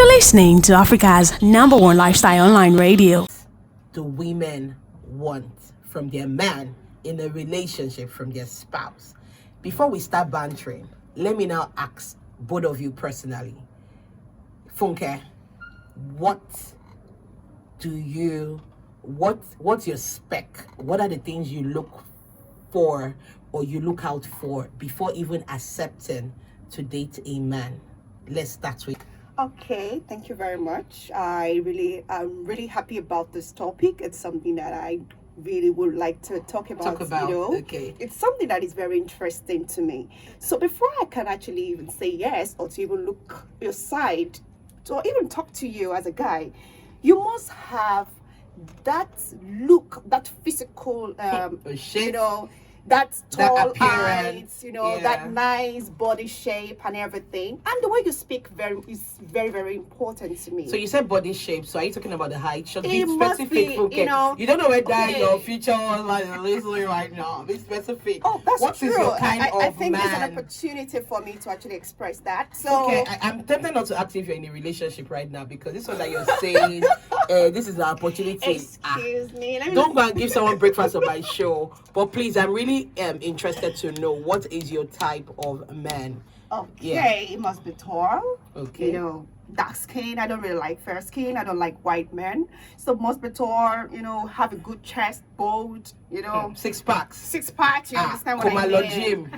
You're listening to Africa's #1 lifestyle online radio. Do women want from their man in a relationship, from their spouse? Before we start bantering, let me now ask both of you personally. Funke, what's your spec? What are the things you look for or you look out for before even accepting to date a man? Let's start with. Okay, thank you very much. I'm really happy about this topic. It's something that I really would like to talk about. Okay. It's something that is very interesting to me. So before I can actually even say yes or to even look your side or even talk to you as a guy, you must have that look, that physical, that tall that appearance, eyes, that nice body shape and everything. And the way you speak is very, very important to me. So you said body shape. So are you talking about the height? Should be It must specific. be, Okay. You don't know whether your future like listening right now. Be specific. Oh, that's what true. What is your kind of I think man? there's an opportunity for me to actually express that. So okay, I'm tempted not to ask if you're in a relationship right now, because this one that you're saying, this is the opportunity. Excuse me. Don't go and give someone breakfast on my show. But please, I'm really interested to know, what is your type of man? Okay, It must be tall. Okay. Dark skin. I don't really like fair skin. I don't like white men. So must be tall, have a good chest, bold, Six packs. Six packs, you understand what I mean? Gym.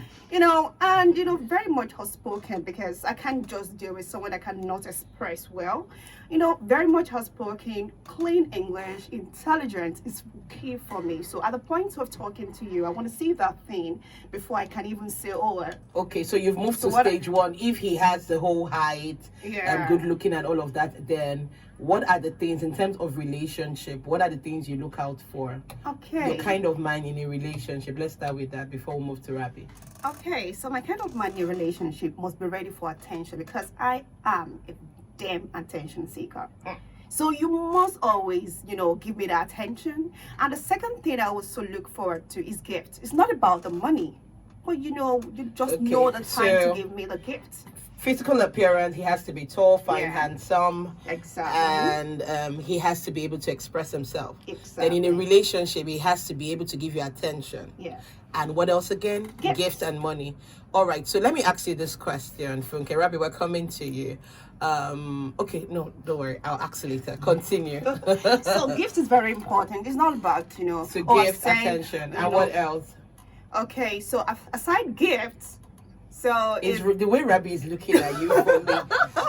And very much outspoken, because I can't just deal with someone that cannot express well. Very much outspoken, clean English, intelligent is key for me. So at the point of talking to you, I want to see that thing before I can even say, okay, so you've moved to stage one. If he has the whole height and good looking and all of that, then what are the things in terms of relationship? What are the things you look out for? Okay. Your kind of man in a relationship. Let's start with that before we move to Rabi. Okay, so my kind of man in a relationship must be ready for attention, because I am a damn attention seeker. So you must always, give me that attention. And the second thing I also look forward to is gift. It's not about the money, but you just know the time to give me the gift. Physical appearance, he has to be tall, fine, handsome. Exactly. And he has to be able to express himself. Exactly. And in a relationship, he has to be able to give you attention. Yeah. And what else again? Gifts and money. All right, so let me ask you this question, Funke. Rabi, we're coming to you. Okay, no, don't worry. I'll ask you later. Continue. So gift is very important. It's not about, So gift, attention. And what else? Okay, so aside gifts, so is the way Rabi is looking at you for me.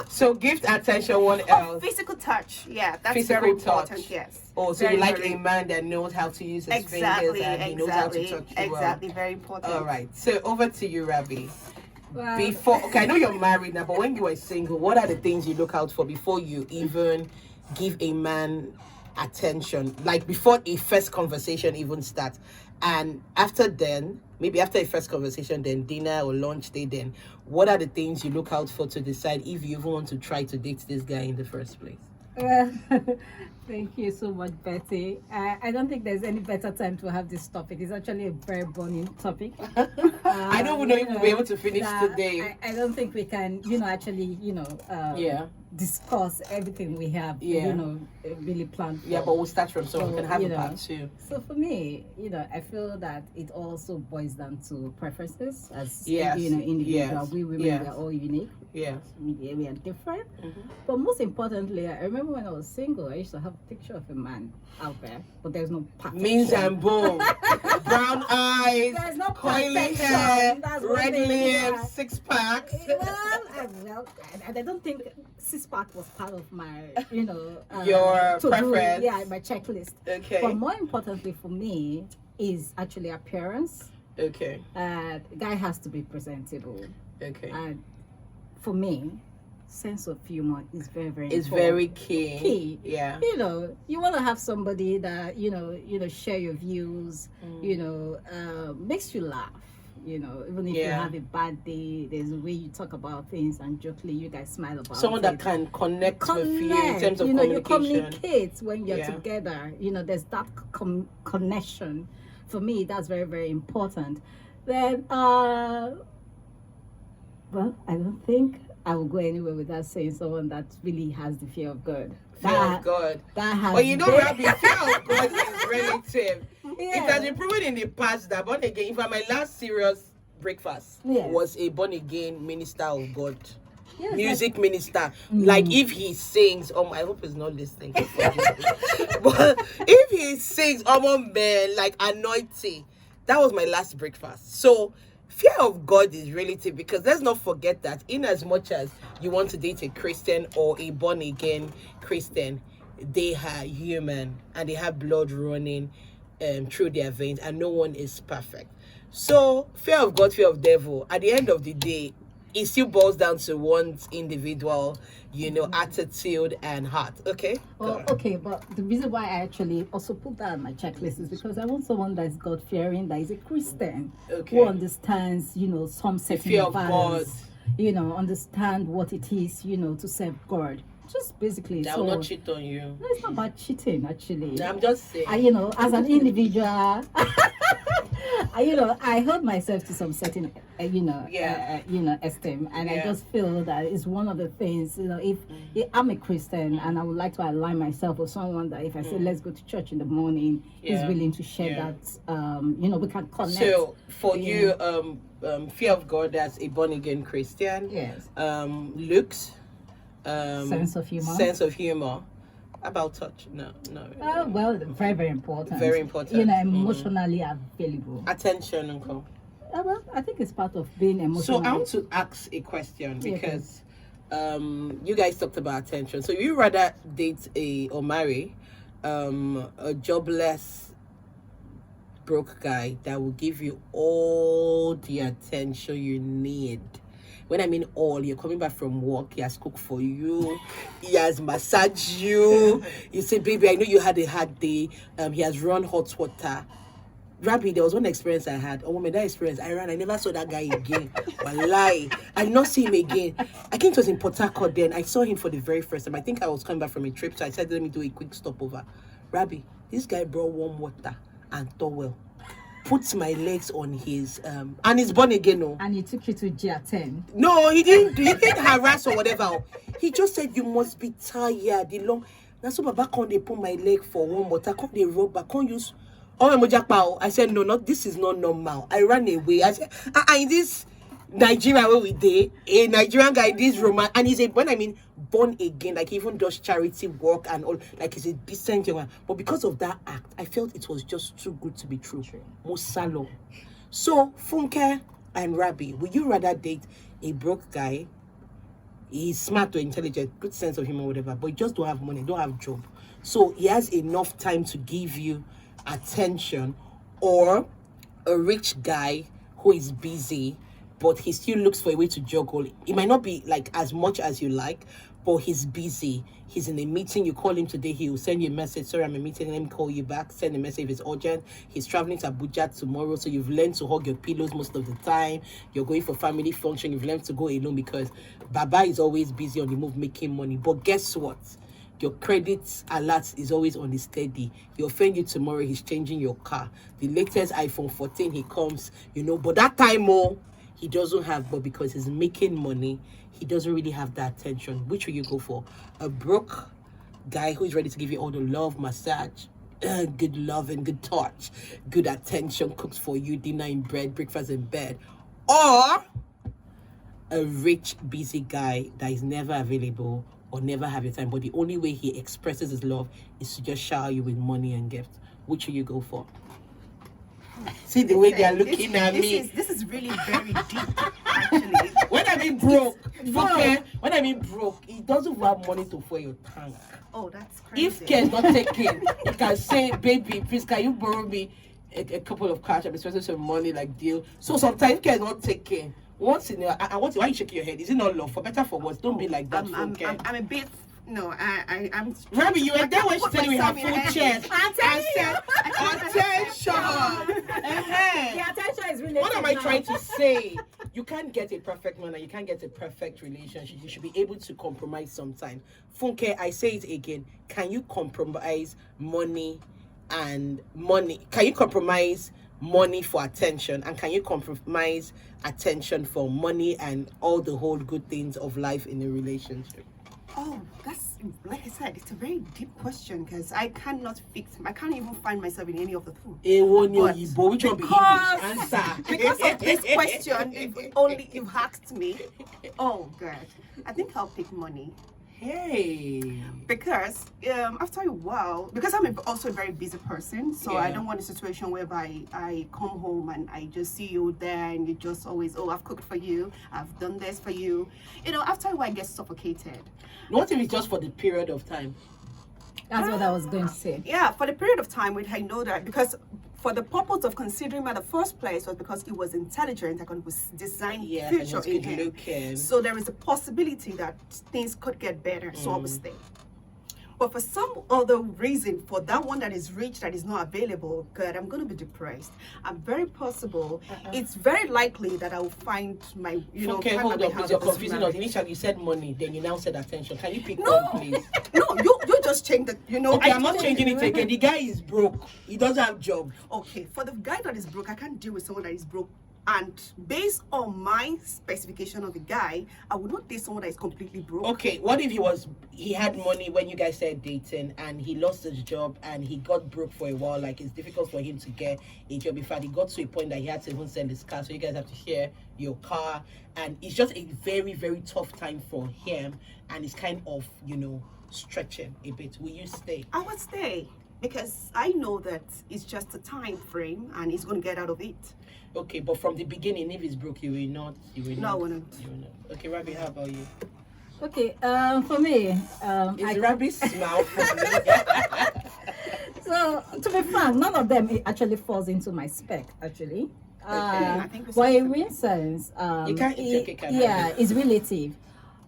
So gift, attention, what else? Physical touch. Yeah, that's physical very important. Touch. Yes. Oh, so you like a man that knows how to use his fingers and he knows how to touch you. Exactly, very important. All right. So over to you, Rabi. I know you're married now, but when you were single, what are the things you look out for before you even give a man attention? Like before a first conversation even starts, and after maybe after a first conversation, then dinner or lunch day, then what are the things you look out for to decide if you even want to try to date this guy in the first place? Thank you so much, Betty. I don't think there's any better time to have this topic. It's actually a very burning topic. I don't know if we'll be able to finish today. I don't think we can, discuss everything we have, really planned for. Yeah, but we'll start from we can have a part two. So for me, I feel that it also boils down to preferences as individual. Yes. We women are all unique. Yes. We are different. Mm-hmm. But most importantly, I remember when I was single, I used to have a picture of a man out there, but there's no perfection. Means and boom. Brown eyes, there's no coily hair, red lips, six pack. I don't think six pack was part of my, your preference. My checklist. Okay. But more importantly for me is actually appearance. Okay. The guy has to be presentable. Okay. And for me, sense of humor is very, very it's important. very key. Yeah. You want to have somebody that share your views. Makes you laugh. Even if you have a bad day, there's a way you talk about things and jokingly you guys smile about someone it. That can connect with you in terms of communication. You communicate when you're together. There's that connection. For me, that's very, very important. Then, I don't think I will go anywhere without saying someone that really has the fear of God. Fear of God. That has. But you know, Rabbi, fear of God is relative. Yeah. It has been proven in the past that born again. In fact, my last serious breakfast was a born again minister of God. Yes, Music minister. Like if he sings, I hope he's not listening. But if he sings, man, like anointing, that was my last breakfast. So fear of God is relative, because let's not forget that in as much as you want to date a Christian or a born again Christian, they are human and they have blood running through their veins, and no one is perfect. So fear of God, fear of devil, at the end of the day, it still boils down to one's individual, attitude and heart. Okay? Well, okay, but the reason why I actually also put that on my checklist is because I want someone that is God fearing, that is a Christian, who understands, some certain values, understand what it is, to serve God. Just basically. I will not cheat on you. No, it's not about cheating, actually. No, I'm just saying. As an individual, I hold myself to some certain, esteem, and I just feel that it's one of the things. If I'm a Christian and I would like to align myself with someone that if I say let's go to church in the morning, is willing to share that. We can connect. So for you, fear of God as a born again Christian. Yes. Looks. Sense of humor. About touch? No. Well, very, very important. Very important. Emotionally available. Attention, uncle. Well, I think it's part of being emotional. So I want to ask a question, because you guys talked about attention. So you rather date or marry a jobless, broke guy that will give you all the attention you need? When I mean all, you're coming back from work, he has cooked for you, he has massaged you, you say, baby, I know you had a hard day, he has run hot water. Rabbi, there was one experience I had. That experience, I never saw that guy again. Wallahi, I did not see him again. I think it was in Port Harcourt then. I saw him for the very first time. I think I was coming back from a trip, so I said, let me do a quick stopover. Rabbi, this guy brought warm water and towel. Puts my legs on his and he's born again. And he took you to GR10. No, he didn't harass or whatever. He just said you must be tired. That's why back on they put my leg for warm water. Come they rub back. Can't use I said no, this is not normal. I ran away. I said, in this Nigeria where we did, a Nigerian guy, this Roman, and he's born again, like he even does charity work and all, like he's a decent young man. But because of that act, I felt it was just too good to be true. Musalo. So Funke and Rabbi, would you rather date a broke guy? He's smart or intelligent, good sense of humor, whatever, but he just don't have money, don't have job. So he has enough time to give you attention, or a rich guy who is busy, but he still looks for a way to juggle. It might not be like as much as you like, but he's busy. He's in a meeting. You call him today, he will send you a message. Sorry, I'm in a meeting. Let me call you back. Send a message if it's urgent. He's traveling to Abuja tomorrow, so you've learned to hug your pillows most of the time. You're going for family function. You've learned to go alone because Baba is always busy on the move making money. But guess what? Your credit alert is always on the steady. He offend you tomorrow, he's changing your car. The latest iPhone 14, he comes, but that time he doesn't have, but because he's making money, he doesn't really have that attention. Which will you go for? A broke guy who is ready to give you all the love, massage, good love and good touch, good attention, cooks for you, dinner in bed, breakfast in bed, or a rich, busy guy that is never available or never have your time, but the only way he expresses his love is to just shower you with money and gifts? Which will you go for? See the way they are looking at me. This is really very deep, actually. When I mean broke, when I mean broke, he doesn't have money to fill your tank. Oh, that's crazy. If care is not taken, you can say, baby, please, can you borrow me a couple of cash? I'm expecting some money, like deal. So sometimes care is not taken. Once in a while, why you shaking your head? Is it not love? For better, for worse, don't be like that. I'm a bit. No, I'm. Rabbi, you were there when she said we have full chest. Attention. The attention is really. What am I trying to say? You can't get a perfect man and you can't get a perfect relationship. You should be able to compromise sometimes. Funke, I say it again. Can you compromise money? Can you compromise money for attention, and can you compromise attention for money and all the whole good things of life in a relationship? Oh, that's, like I said, it's a very deep question because I can't even find myself in any of the two. Which one be English? Answer. Because of this question, if you've asked me, oh God, I think I'll pick money. Hey. Because after a while, because I'm also a very busy person, so I don't want a situation whereby I come home and I just see you there and you just always, oh, I've cooked for you, I've done this for you. You know, after a while I get suffocated. What if it's just for the period of time? That's what I was going to say. Yeah, for the period of time, which I know that because for the purpose of considering him at the first place was because he was intelligent, I could design future in him. So there is a possibility that things could get better, so I would stay. But for some other reason, for that one that is rich, that is not available, God, I'm going to be depressed. I'm very possible. It's very likely that I will find my, Okay, hold on, please. You're confusing us. Initially, you said money, then you now said attention. Can you pick No, one, please? no, you just changed it. Okay, I'm not changing it again. The guy is broke. He doesn't have job. Okay, for the guy that is broke, I can't deal with someone that is broke. And based on my specification of the guy, I would not date someone that is completely broke. Okay, what if he had money when you guys started dating and he lost his job and he got broke for a while? Like, it's difficult for him to get a job. In fact, he got to a point that he had to even sell his car, so you guys have to share your car. And it's just a very, very tough time for him. And it's kind of, stretching a bit. Will you stay? I would stay because I know that it's just a time frame and he's going to get out of it. Okay, but from the beginning, if it's broke, you will not. No, I wouldn't. You will not. Okay, Rabi, how about you? Okay, for me, is Rabi's smile for me? So, to be frank, none of them actually falls into my spec, actually. I think for a reasons, you can't, it's relative.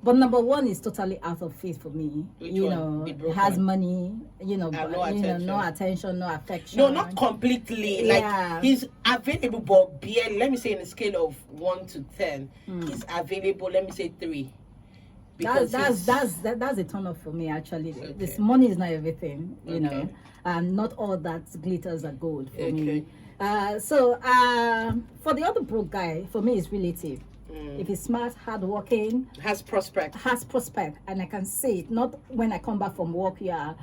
But number one is totally out of faith for me. Which has money, no attention, no affection. No, not completely. Like, he's available, but barely. Let me say, in a scale of 1 to 10, he's available. Let me say 3. That's a turn off for me, actually. Okay. This money is not everything, and not all that glitters are gold for me. So for the other broke guy, for me, it's relative. If he's smart, hardworking, has prospect, and I can see it. Not when I come back from work, you are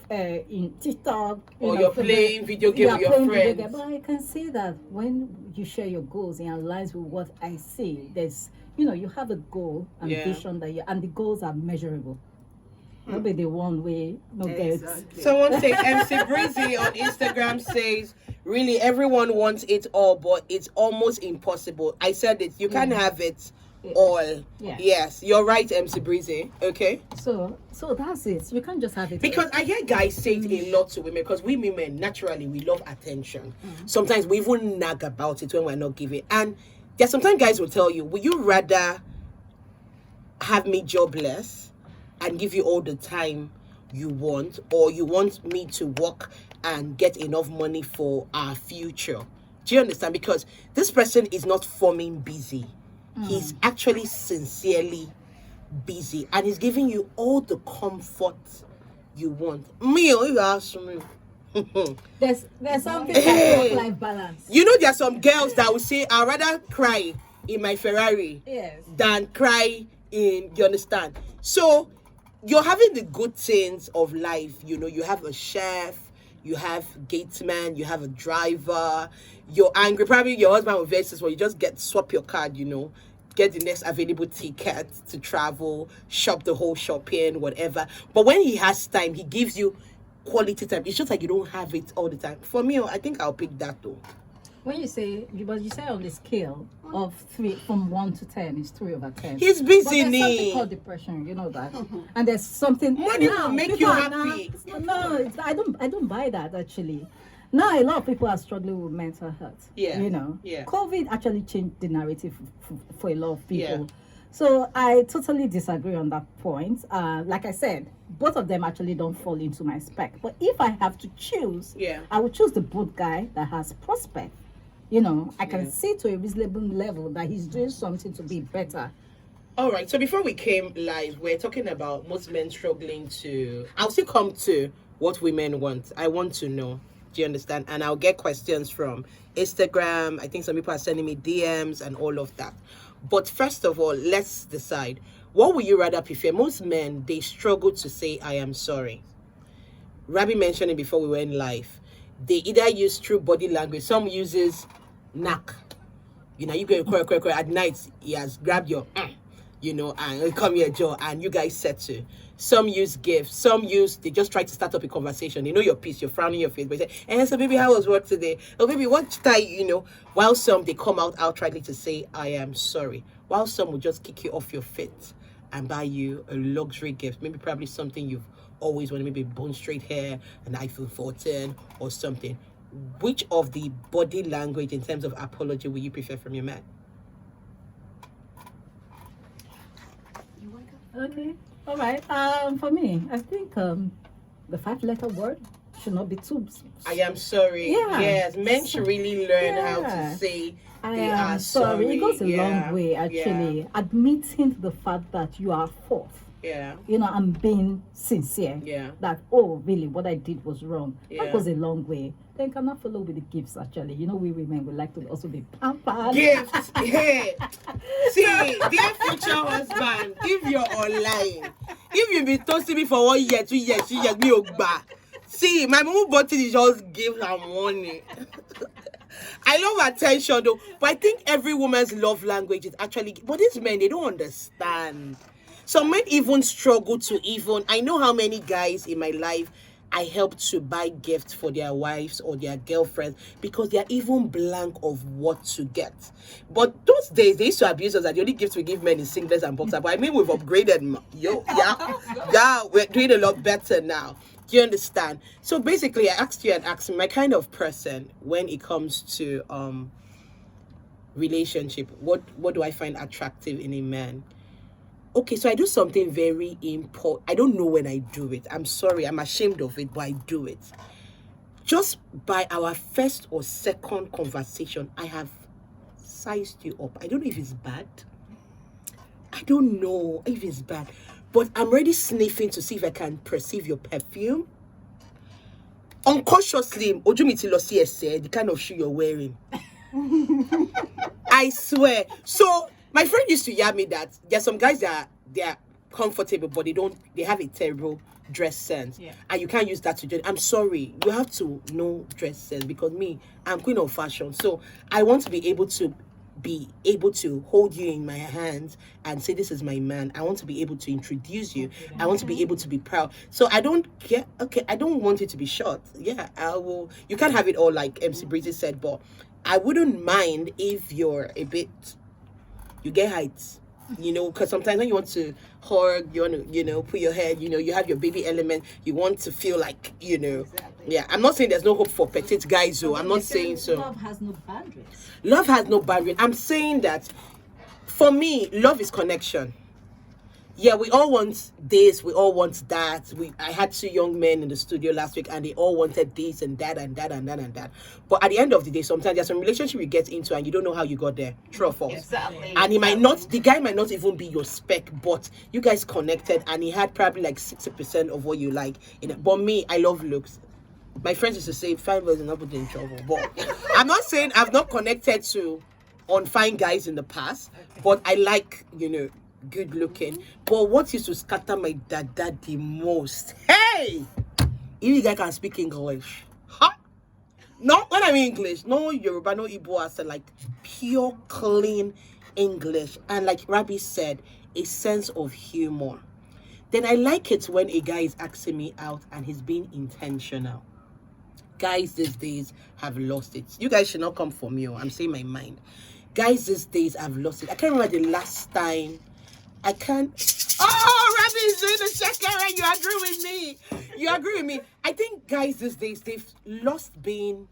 in TikTok, or you're playing video game with your friends. But I can see that when you share your goals in aligns with what I see, there's you have a goal and vision and the goals are measurable. Maybe the one way gets. Someone say MC Breezy on Instagram says, really everyone wants it all, but it's almost impossible. I said it, you can't have it all. Yeah. Yes, you're right, MC Breezy. Okay. So that's it. You can't just have it. Because I hear guys say it a lot to women, because we women naturally we love attention. Sometimes we even nag about it when we're not giving. And there's sometimes guys will tell you, would you rather have me jobless and give you all the time you want, or you want me to work and get enough money for our future? Do you understand? Because this person is not forming busy. He's actually sincerely busy, and he's giving you all the comfort you want. Me, you ask me. There's something like work-life balance. There are some girls that will say, I'd rather cry in my Ferrari than cry in, you understand? So you're having the good things of life. You have a chef, you have gatesman, you have a driver, you're angry, probably your husband will versus, you just swap your card, get the next available ticket to travel, shop the whole shopping, whatever. But when he has time, he gives you quality time. It's just like you don't have it all the time. For me, I think I'll pick that though. When you say on the scale of 3 from 1 to 10, it's 3 over 10. He's busy. But there's something called depression, you know that. And there's something money will make you happy. No, I don't buy that actually. Now a lot of people are struggling with mental health. Yeah. COVID actually changed the narrative for a lot of people. Yeah. So I totally disagree on that point. Like I said, both of them actually don't fall into my spec. But if I have to choose, I would choose the broke guy that has prospect. I can see to a reasonable level that he's doing something to be better. All right. So before we came live, we're talking about most men struggling to... I'll still come to what women want. I want to know. Do you understand? And I'll get questions from Instagram. I think some people are sending me DMs and all of that. But first of all, let's decide. What would you rather prefer? Most men, they struggle to say, I am sorry. Rabbi mentioned it before we were in live. They either use true body language. Some uses knack. You know, you go at night, he has grabbed your, you know, and he'll come here, Joe, and you guys settle. Some use gifts. Some they just try to start up a conversation. They know your piece, you're frowning your face, but they say, so baby, how was work today? Oh, baby, what should I, you know? While some, they come out outrightly to say, I am sorry. While some will just kick you off your feet and buy you a luxury gift. Maybe probably something you've always wanted, maybe bone straight hair, an iPhone 14 or something. Which of the body language in terms of apology will you prefer from your man? Okay. All right. For me, I think the 5-letter word should not be too. I am sorry. Yeah. Yes, men should really learn how to say they are sorry. It goes a long way, actually. Admitting the fact that you are fault. Yeah. You know, I'm being sincere. Yeah. That, oh, really, what I did was wrong. Yeah. That goes a long way. Then cannot follow with the gifts, actually. You know, we women would like to also be pampered. Gifts. Hey. See, dear future husband, if you're online, if you've been toasting me for 1 year, 2 years, 3 years, me back. See, my mom bought it just give her money. I love attention though, but I think every woman's love language is actually, but these men, they don't understand. Some men even struggle to I know how many guys in my life I helped to buy gifts for their wives or their girlfriends because they are even blank of what to get. But those days, they used to abuse us that the only gifts we give men is singlets and boxers. But I mean, we've upgraded. Yeah, we're doing a lot better now. Do you understand? So basically, I asked you and asked me, my kind of person when it comes to relationship, what do I find attractive in a man? Okay, so I do something very important. I don't know when I do it. I'm sorry, I'm ashamed of it, but I do it. Just by our first or second conversation, I have sized you up. I don't know if it's bad. I don't know if it's bad. But I'm already sniffing to see if I can perceive your perfume. Unconsciously, the kind of shoe you're wearing. I swear. So my friend used to yell me that there's some guys that they are comfortable, but they have a terrible dress sense. Yeah. And you can't use that to judge. I'm sorry. You have to know dress sense because I'm queen of fashion. So I want to be able to hold you in my hands and say, this is my man. I want to be able to introduce you. I want to be able to be proud. So I don't care. Okay, I don't want it to be short. Yeah, I will. You can't have it all like MC Breezy said, but I wouldn't mind if you're a bit, you get heights, you know, because sometimes when you want to hug, you want to, you know, put your head, you know, you have your baby element, you want to feel like, you know, exactly. Yeah, I'm not saying there's no hope for petite guys, though. I'm not saying so. Love has no boundaries. Love has no boundaries. I'm saying that for me, love is connection. Yeah, we all want this, we all want that. I had 2 young men in the studio last week and they all wanted this and that and that and that and that. But at the end of the day, sometimes there's some relationship you get into and you don't know how you got there. True or false? Exactly. And the guy might not even be your spec, but you guys connected and he had probably like 60% of what you like in it. But me, I love looks. My friends used to say, fine boys are not put in trouble. But I'm not saying I've not connected to fine guys in the past, but I like, you know, good looking. But what used to scatter my dada the most, hey, if you guy can speak English, huh? No, when I mean English, no Yoruba, no Igbo accent, like pure clean English, and like Rabbi said, a sense of humor. Then I like it when a guy is asking me out and he's being intentional. Guys these days have lost it. You guys should not come for me. I'm saying my mind. Guys these days have lost it. I can't remember the last time. I can't. Oh, Rabbi is doing the second. You agree with me? You agree with me? I think guys these days, they've lost being,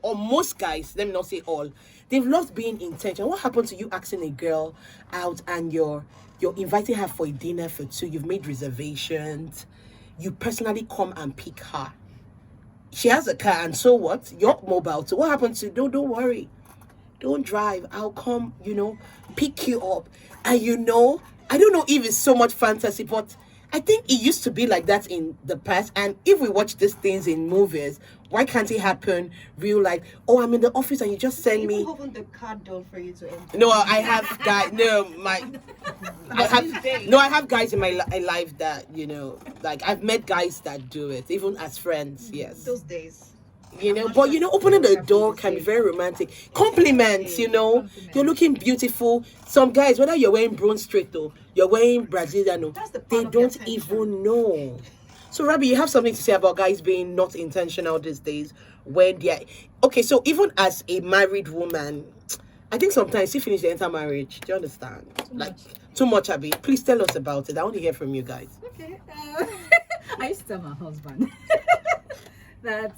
or most guys, let me not say all, they've lost being intentional. What happened to you asking a girl out and you're inviting her for a dinner for 2, you've made reservations, you personally come and pick her. She has a car and so what? You're mobile. So what happened to, don't worry. Don't drive. I'll come, you know, pick you up. And you know, I don't know if it's so much fantasy, but I think it used to be like that in the past. And if we watch these things in movies, why can't it happen real life? Oh, I'm in the office and you just send me. Open the card door for you to enter. No, I have guys. No, I have guys in my life that, you know, like I've met guys that do it, even as friends. Yes. Those days. You know, but you know, opening the door can be very romantic. Compliments, you know, you're looking beautiful. Some guys, whether you're wearing Brown Street or you're wearing Brazilian, they don't even know. So, Rabbi, you have something to say about guys being not intentional these days when they're okay. So, even as a married woman, I think sometimes you finish the entire marriage. Do you understand? Too much, Abby. Please tell us about it. I want to hear from you guys. Okay. I used to tell my husband that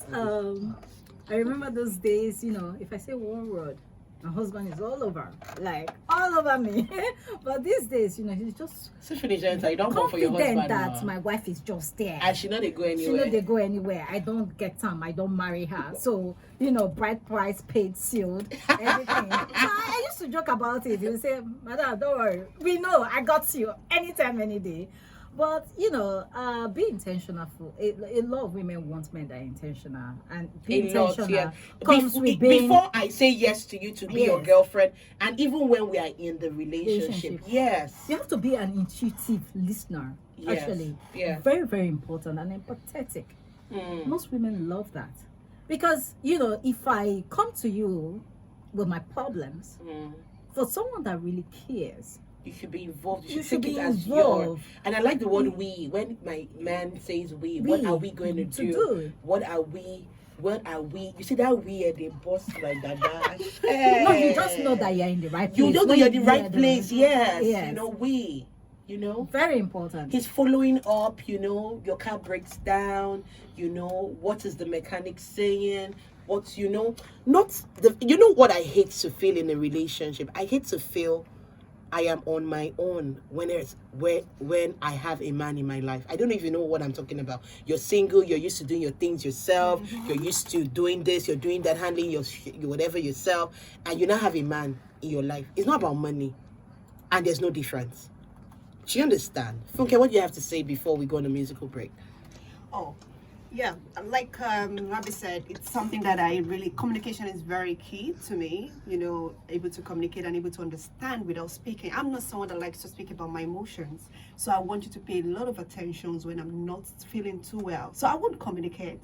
I remember those days, you know, if I say one word, my husband is all over me. But these days, you know, he's just you don't go for your husband that my wife is just there. And she know they go anywhere. She know they go anywhere. I don't get time. I don't marry her. So, you know, bride price paid, sealed, everything. So I used to joke about it. He would say, Madam, don't worry. We know I got you anytime, any day. But you know, be intentional. A lot of women want men that are intentional, and be intentional comes with being. Before I say yes to you to be your girlfriend, and even when we are in the relationship, yes, you have to be an intuitive listener. Yes. Actually, very, very important and empathetic. Most women love that because you know, if I come to you with my problems, for someone that really cares. You should be involved. You should take be it as your. And I like the word we. When my man says we, what are we going to do? What are we? You see that we are the boss like that. No, you just know that you're in the right place. You know that you're in the right place. Yes. You know, we. You know. Very important. He's following up. You know, your car breaks down. You know, what is the mechanic saying? What, you know, not the. You know what I hate to feel in a relationship? I hate to feel I am on my own when I have a man in my life. I don't even know what I'm talking about. You're single, you're used to doing your things yourself, you're used to doing this, you're doing that, handling your whatever yourself, and you now have a man in your life. It's not about money, and there's no difference. Do you understand? Funke, what do you have to say before we go on a musical break? Oh, yeah, like Rabbi said, it's something that communication is very key to me, you know, able to communicate and able to understand without speaking. I'm not someone that likes to speak about my emotions, so I want you to pay a lot of attention when I'm not feeling too well. So I won't communicate,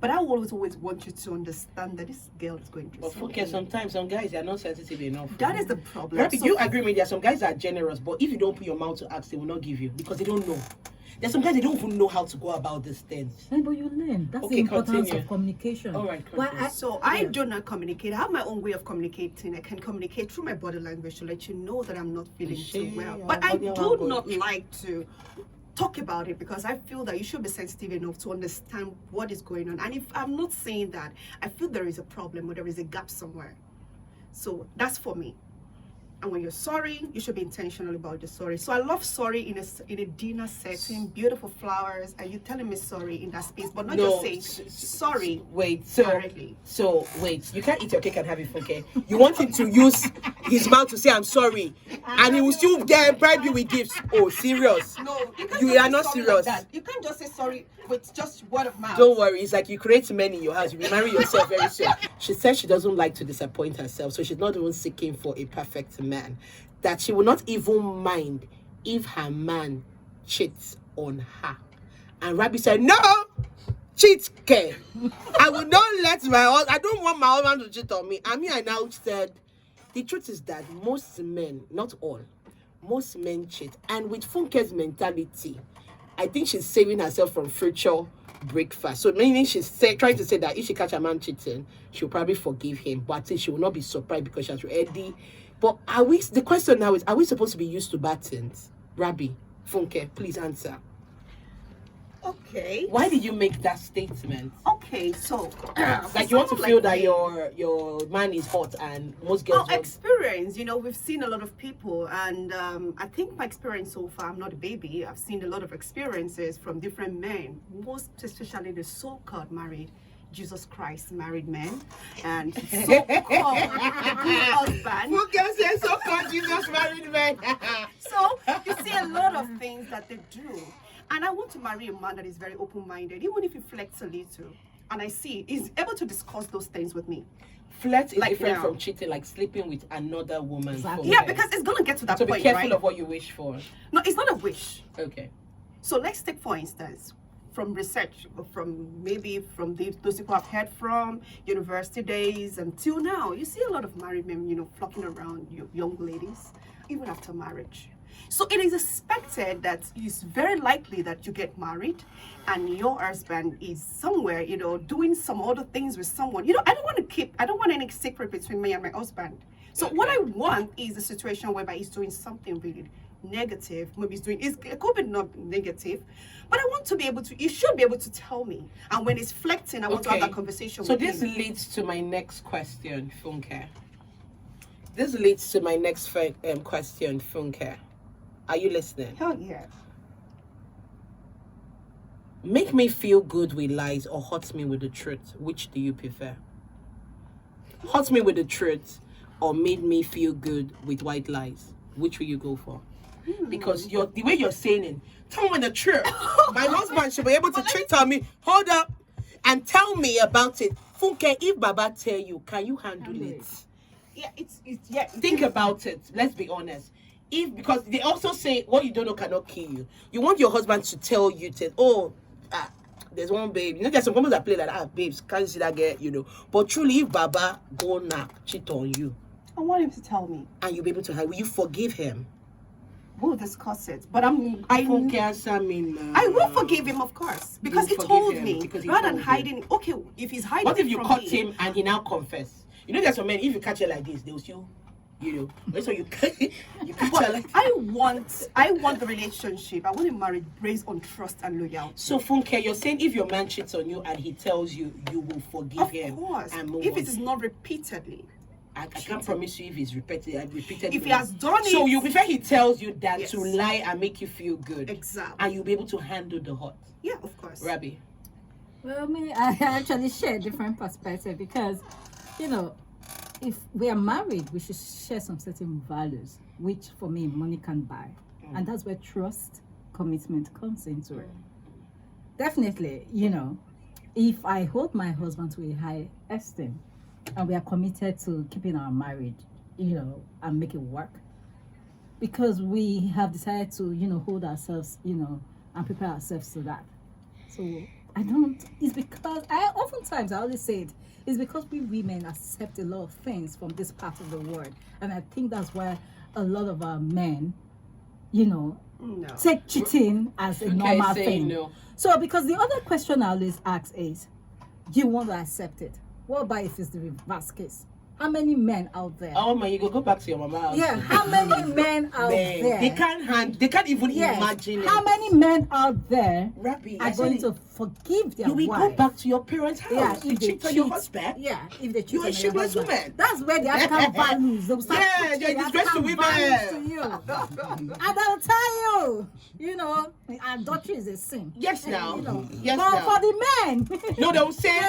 but I will always want you to understand that this girl is going through something. Okay, sometimes some guys are not sensitive enough. That is the problem. Rabbi, you agree with me? There are some guys that are generous, but if you don't put your mouth to ask, they will not give you because they don't know. There's sometimes they don't even know how to go about these things. But you learn. That's the importance of communication. All right. I do not communicate. I have my own way of communicating. I can communicate through my body language to let you know that I'm not feeling too well. But I do not like to talk about it because I feel that you should be sensitive enough to understand what is going on. And if I'm not saying that, I feel there is a problem or there is a gap somewhere. So that's for me. And when you're sorry, you should be intentional about the sorry. So I love sorry in a dinner setting, beautiful flowers, and you telling me sorry in that space, but not just saying sorry. Wait, so wait, you can't eat your cake and have it, okay? You want him to use his mouth to say I'm sorry, and he will still bribe you with gifts. Oh, serious? No, you are not serious. Like you can't just say sorry with just word of mouth. Don't worry, it's like you create men in your house. You will marry yourself very soon. She said she doesn't like to disappoint herself, so she's not even seeking for a perfect man. That she will not even mind if her man cheats on her. And Rabbi said, no, cheat care. I will not let I don't want my husband to cheat on me. I now said, the truth is that most men, not all, most men cheat. And with Funke's mentality, I think she's saving herself from future breakfast. So meaning she's trying to say that if she catch a man cheating, she'll probably forgive him. But I think she will not be surprised because she has already. But the question now is, are we supposed to be used to bad things? Rabbi, Funke, please answer. Okay. Why did you make that statement? Okay, so like you want to feel that your man is hot and most girls. Experience. You know, we've seen a lot of people, and I think my experience so far. I'm not a baby. I've seen a lot of experiences from different men, most especially the so-called married Jesus Christ married men, and so-called husband. Who can say so-called Jesus married men? So you see a lot of things that they do. And I want to marry a man that is very open-minded, even if he flirts a little. And I see he's able to discuss those things with me. Flirt is different from cheating, like sleeping with another woman. Exactly. Yeah, because it's going to get to that so point, be careful right? of what you wish for. No, it's not a wish. Okay. So let's take, for instance, from research, from those people I've heard from, university days until now, you see a lot of married men, you know, flocking around young ladies, even after marriage. So it is expected that it's very likely that you get married and your husband is somewhere, you know, doing some other things with someone. You know, I don't want any secret between me and my husband. So what I want is a situation whereby he's doing something really negative. Maybe it could be not negative, but I want to be able to, you should be able to tell me. And when it's flirting, I want to have that conversation with him. So this leads to my next question, Funke. This leads to my next question, Funke. Are you listening? Hell yeah. Make me feel good with lies or hurt me with the truth. Which do you prefer? Hurt me with the truth or made me feel good with white lies? Which will you go for? Because the way you're saying it, tell me the truth. My husband should be able to cheat on me. Hold up and tell me about it. Funke, if Baba tell you, can you handle it? Yeah, Think about it. Let's be honest. Because they also say what you don't know cannot kill you. You want your husband to tell you there's one babe. You know, there's some people that play like babes, can't you see that girl, you know. But truly, if Baba go knock, cheat on you, I want him to tell me. and you'll be able to will you forgive him? We'll discuss it. But I will forgive him, of course. Because he told me. Rather than hiding. Okay, if he's hiding. What if you from caught me, him and he now confess? You know, there's some men, if you catch her like this, they'll still, you know. That's why you catch her like. I want the relationship. I want him married based on trust and loyalty. So Funke, you're saying if your man cheats on you and he tells you, you will forgive him. Of course. And move If on. it is not repeatedly. I can't promise you if it's repeated. If he has done it. So you prefer he tells you that Yes. to lie and make you feel good. Exactly. And you'll be able to handle the hurt. Yeah, of course. Rabbi. Well, I actually share a different perspective because, you know, if we are married, we should share some certain values, which for me, money can buy. And that's where trust, commitment comes into it. Definitely, you know, if I hold my husband to a high esteem and we are committed to keeping our marriage, you know, and make it work, because we have decided to, you know, hold ourselves, you know, and prepare ourselves to that. So it's because oftentimes I always say it's because we women accept a lot of things from this part of the world. And I think that's why a lot of our men, you know, take cheating as a normal thing. No. So because the other question I always ask is, do you want to accept it? What about if it's the reverse case? How many men out there? Oh man, you go back to your mama house. Yeah, how many men out there? They can't even imagine it. How many men out there Rabbi, are going to forgive their you will wives? go back to your parents' house. Yeah, if they cheat on your husband. Yeah, if they cheat You're on a your shameless husband. woman. That's where the African values. They'll start Yeah, putting you're a the disgrace to African women. values to you. And I'll tell you, you know, adultery is a sin. Yes, now. You know, Yes, but now. for the men, No, they'll say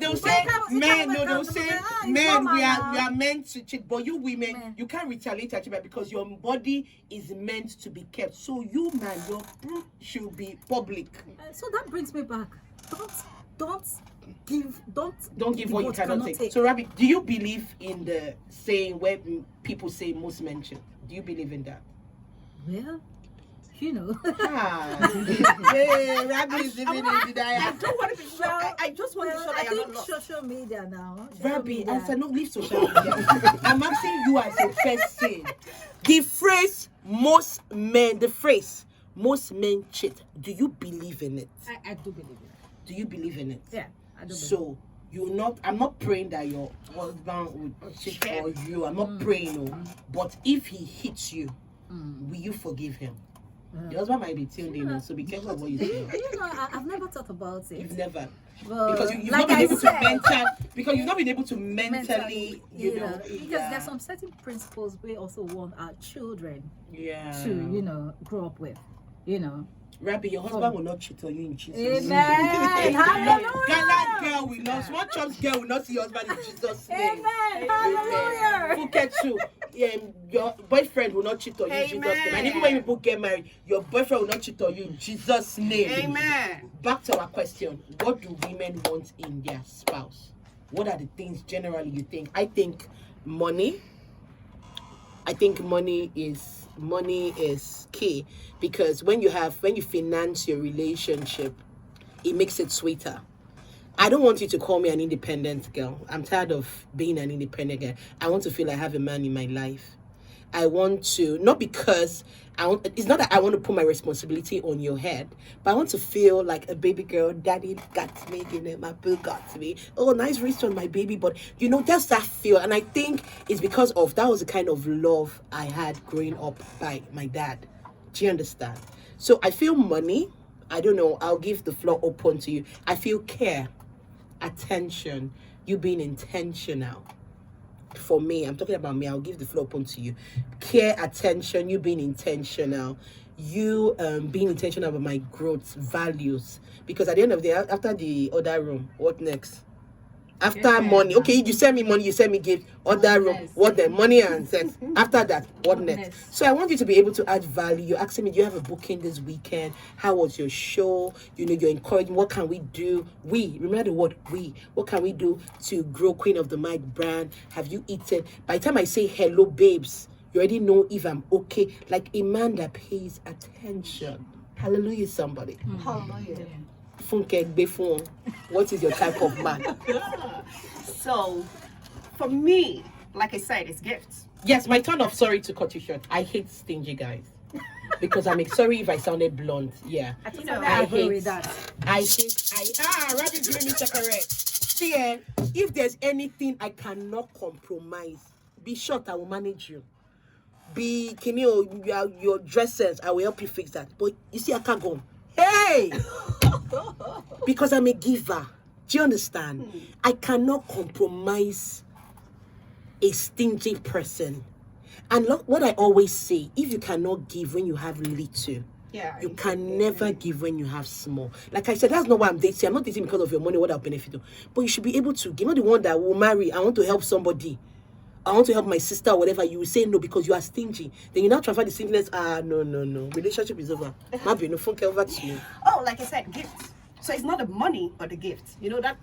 they'll say men. men, No, they'll say it's men. normal We now. are meant to cheat, but you women, Men. you can't retaliate at you because your body is meant to be kept. So you man, your proof should be public. So that brings me back. Don't give Don't give the what you goat cannot take. So Rabbi, do you believe in the saying where people say most men cheat? Do you believe in that? Well, you know. Hey, Rabbi is living in the I don't want to be sure. I just want to be sure I that you're think not lost. social media now. Rabbi, I said no, leave social media. I'm asking you as a person. The phrase most men cheat. Do you believe in it? I do believe it. Do you believe in it? Yeah, I do. So I'm not praying that your husband would cheat for you. I'm not praying, but if he hits you, will you forgive him? Your husband might be tuned in, so be careful of what you say. You know, I've never thought about it. You've never. Well, Because you've like not been I able said, because you've not been able to mentally, you know. because there's some certain principles we also want our children to, you know, grow up with, you know. Rabbi, your husband will not cheat on you in Jesus' name. Amen. Hallelujah. Gallant girl will not, small chumps girl will not see your husband in Jesus' name. Amen. Hallelujah. Funke too. your boyfriend will not cheat on you, Amen. Jesus name. And even when people get married, your boyfriend will not cheat on you, Jesus name. Amen. Back to our question: what do women want in their spouse? What are the things generally you think? I think money. I think money is key, because when you finance your relationship, it makes it sweeter. I don't want you to call me an independent girl. I'm tired of being an independent girl. I want to feel I have a man in my life. I want to, not because it's not that I want to put my responsibility on your head, but I want to feel like a baby girl. Daddy got me, my boo got me. Oh, nice wrist on my baby. But, just that feel. And I think it's because of, that was the kind of love I had growing up by my dad. Do you understand? So I feel money. I don't know. I'll give the floor open to you. I feel care. Attention, you being intentional. For me, I'm talking about me. I'll give the floor open to you. Care, attention, you being intentional. You being intentional about my growth, values. Because at the end of the day, after the other room, what next? After money, okay, you send me money, you send me gift, other room, what then? Money and sex. After that, what next? So I want you to be able to add value. You're asking me, do you have a booking this weekend? How was your show? You're encouraging, what can we do? Remember the word we. What can we do to grow Queen of the Mic brand? Have you eaten? By the time I say hello, babes, you already know if I'm okay. Like a man that pays attention. Hallelujah, somebody. Hallelujah. What is your type of man? So, for me, like I said, it's gifts. Yes, my turn off. Sorry to cut you short. I hate stingy guys. Because sorry if I sounded blunt. Yeah. I agree with that. Rabbit giving me correct. See, if there's anything I cannot compromise, be short, I will manage you. Be, your dress sense, I will help you fix that. But you see, I can't go. Hey! Because I'm a giver. Do you understand? I cannot compromise a stingy person. And look, what I always say, if you cannot give when you have little, you can never give when you have small. Like I said, that's not why I'm dating. I'm not dating because of your money, what I'll benefit of. But you should be able to give. You're not the one that will marry. I want to help somebody. I want to help my sister or whatever. You will say no because you are stingy. Then you now transfer the stinginess. No. Relationship is over. Maybe no phone over to you. Oh, like I said, gifts. So it's not the money, but the gift. That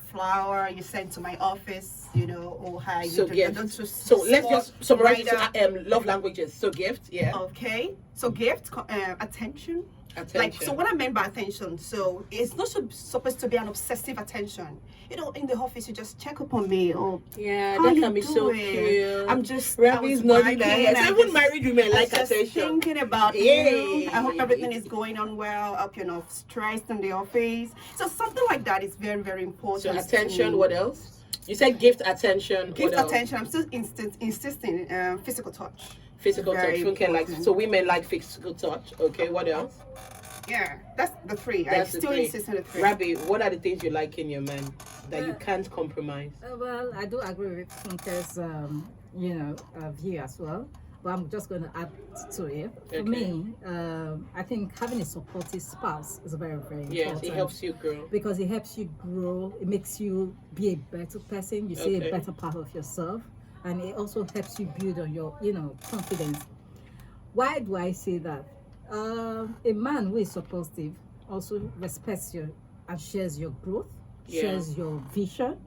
flower you sent to my office, or how so you gift. So let's just summarize love languages. So gift, yeah. Okay. So gift, attention. Like, so what I meant by attention, so it's not supposed to be an obsessive attention. In the office, you just check up on me. Or that can be so cute. I'm just Ravi's not nice. Even married women like attention. Thinking about you. I hope everything is going on well. I hope you're not stressed in the office. So something like that is very, very important. So attention. What else? You said gift, attention. Gift, attention. I'm still insisting. Physical touch. Physical touch. Okay, so women like physical touch. Okay, what else? Yeah, that's the three. I still insist on the three. Rabbi, what are the things you like in your man that you can't compromise? Well, I do agree with Funke's, view as well. But I'm just going to add to it. For me, I think having a supportive spouse is very, very important. Yes, it helps you grow. Because it helps you grow. It makes you be a better person. You see a better part of yourself. And it also helps you build on your, confidence. Why do I say that? A man who is supportive also respects you and shares your growth, shares your vision.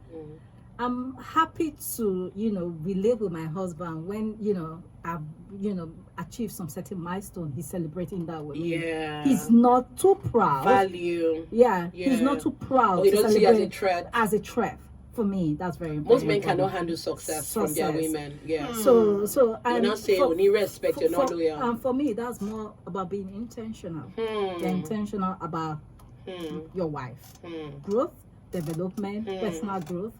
I'm happy to, relate with my husband when, I've, achieved some certain milestone. He's celebrating that with me. Yeah. He's not too proud. Value. Yeah. He's not too proud to celebrate see as a threat. As a threat. For me, that's very important. Most men cannot handle success from their women. Yeah. So you're not saying only respect, you're not loyal. And for me, that's more about being intentional. You're intentional about your wife. Growth, development, personal growth.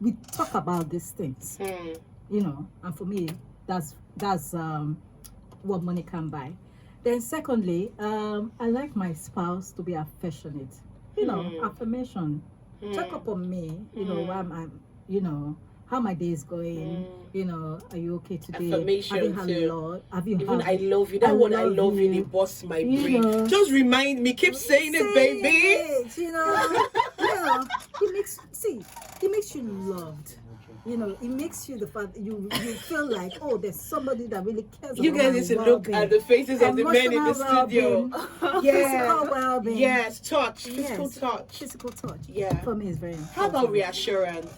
We talk about these things. And for me, that's what money can buy. Then secondly, I like my spouse to be affectionate. Affirmation. Check up on me, where I'm, how my day is going, are you okay today? Affirmation have you had too. Lord? Have you Even had, I love you. That one I love you, it busts my brain. Just remind me, keep saying it, baby. He makes you loved. you know, it makes you the fact you feel like, oh, there's somebody that really cares You about guys my need to look at the faces of the men in the studio. well-being, Yeah. physical well-being. Yes, touch, physical Yes. touch. Physical touch. Yeah. For me, is very important. How about reassurance?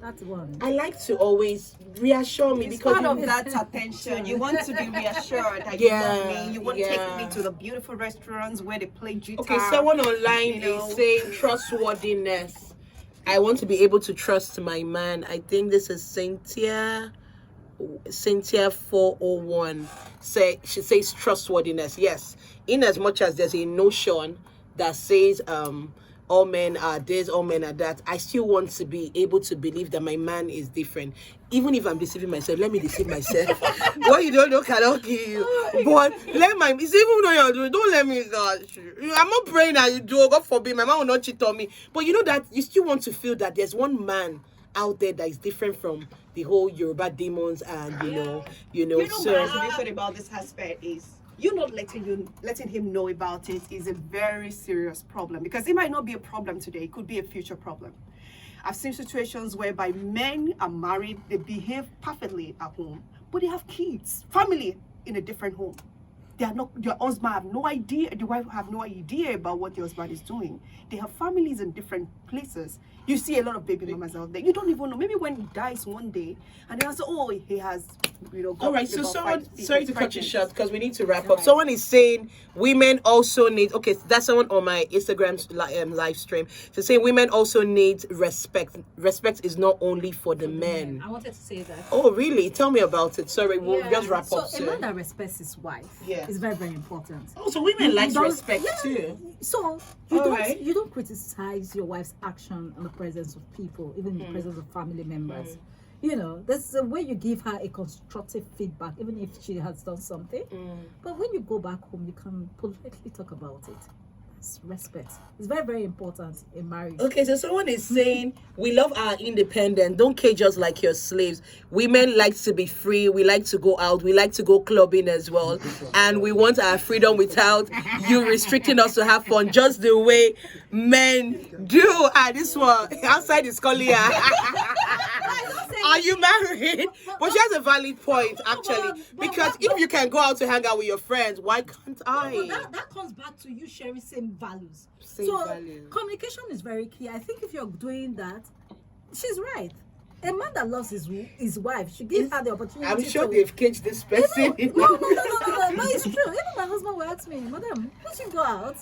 That's one. I like to always reassure me It's because part of that attention. You want to be reassured that Yeah, you love me. You want to yeah. take me to the beautiful restaurants where they play guitar. okay, someone online you know. is saying trustworthiness. I want to be able to trust my man. I think this is Cynthia 401. She says trustworthiness. Yes, in as much as there's a notion that says all men are this, all men are that, I still want to be able to believe that my man is different. Even if I'm deceiving myself, let me deceive myself. What you don't know cannot kill you. But even though you're doing, don't let me I'm not praying that you do, God forbid, my man will not cheat on me. But you know that you still want to feel that there's one man out there that is different from the whole Yoruba demons and you know. So my solution about this aspect is you not letting him know about it is a very serious problem, because it might not be a problem today, it could be a future problem. I've seen situations whereby men are married, they behave perfectly at home, but they have kids, family in a different home. They are not, your husband have no idea, the wife have no idea about what the husband is doing. They have families in different places. You see a lot of baby mamas out there. You don't even know. Maybe when he dies one day, and they also, oh, he has, got all right, so about someone, 5 people sorry to cut you pregnant. short because we need to wrap up. Someone is saying women also need, okay, that's someone on my Instagram live stream. So saying women also need respect. Respect is not only for the men. I wanted to say that. Oh, really? Tell me about it. Sorry, we'll just wrap up So a soon. man that respects his wife is very, very important. Oh, so women You like don't- respect too. So Alright. you don't criticize your wife's action in the presence of people, even in the presence of family members. You know, there's a way you give her a constructive feedback, even if she has done something. But when you go back home, you can politely talk about it. That's respect. It's very, very important in marriage. Okay, so someone is saying we love our independence. Don't cage us like your slaves. Women like to be free. We like to go out. We like to go clubbing as well. And we want our freedom without you restricting us to have fun, just the way men do. This one outside is calling her. Are you married? But she has a valid point, actually. Because if you can go out to hang out with your friends, why can't I? But that comes back to you sharing same values. Same so values. communication is very key. I think if you're doing that, she's right. A man that loves his wife should give her the opportunity. I'm sure to, they've caged this person. No, it's true. Even my husband will ask me, madam, once you go out,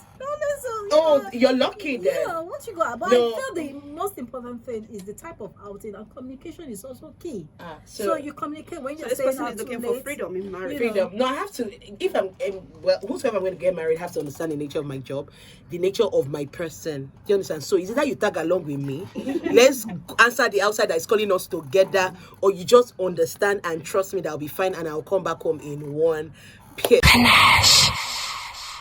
You're lucky then. Yeah, once you go out. But No. I feel the most important thing is the type of outing, and communication is also key. So So you communicate when So you're this saying person out is too looking for late. freedom in marriage. You know. Freedom. No, I have to. If whosoever I'm going to get married, have to understand the nature of my job, the nature of my person. Do you understand? So is it that you tag along with me? Let's answer the outside that is calling us together, or you just understand and trust me that I'll be fine and I'll come back home in one piece.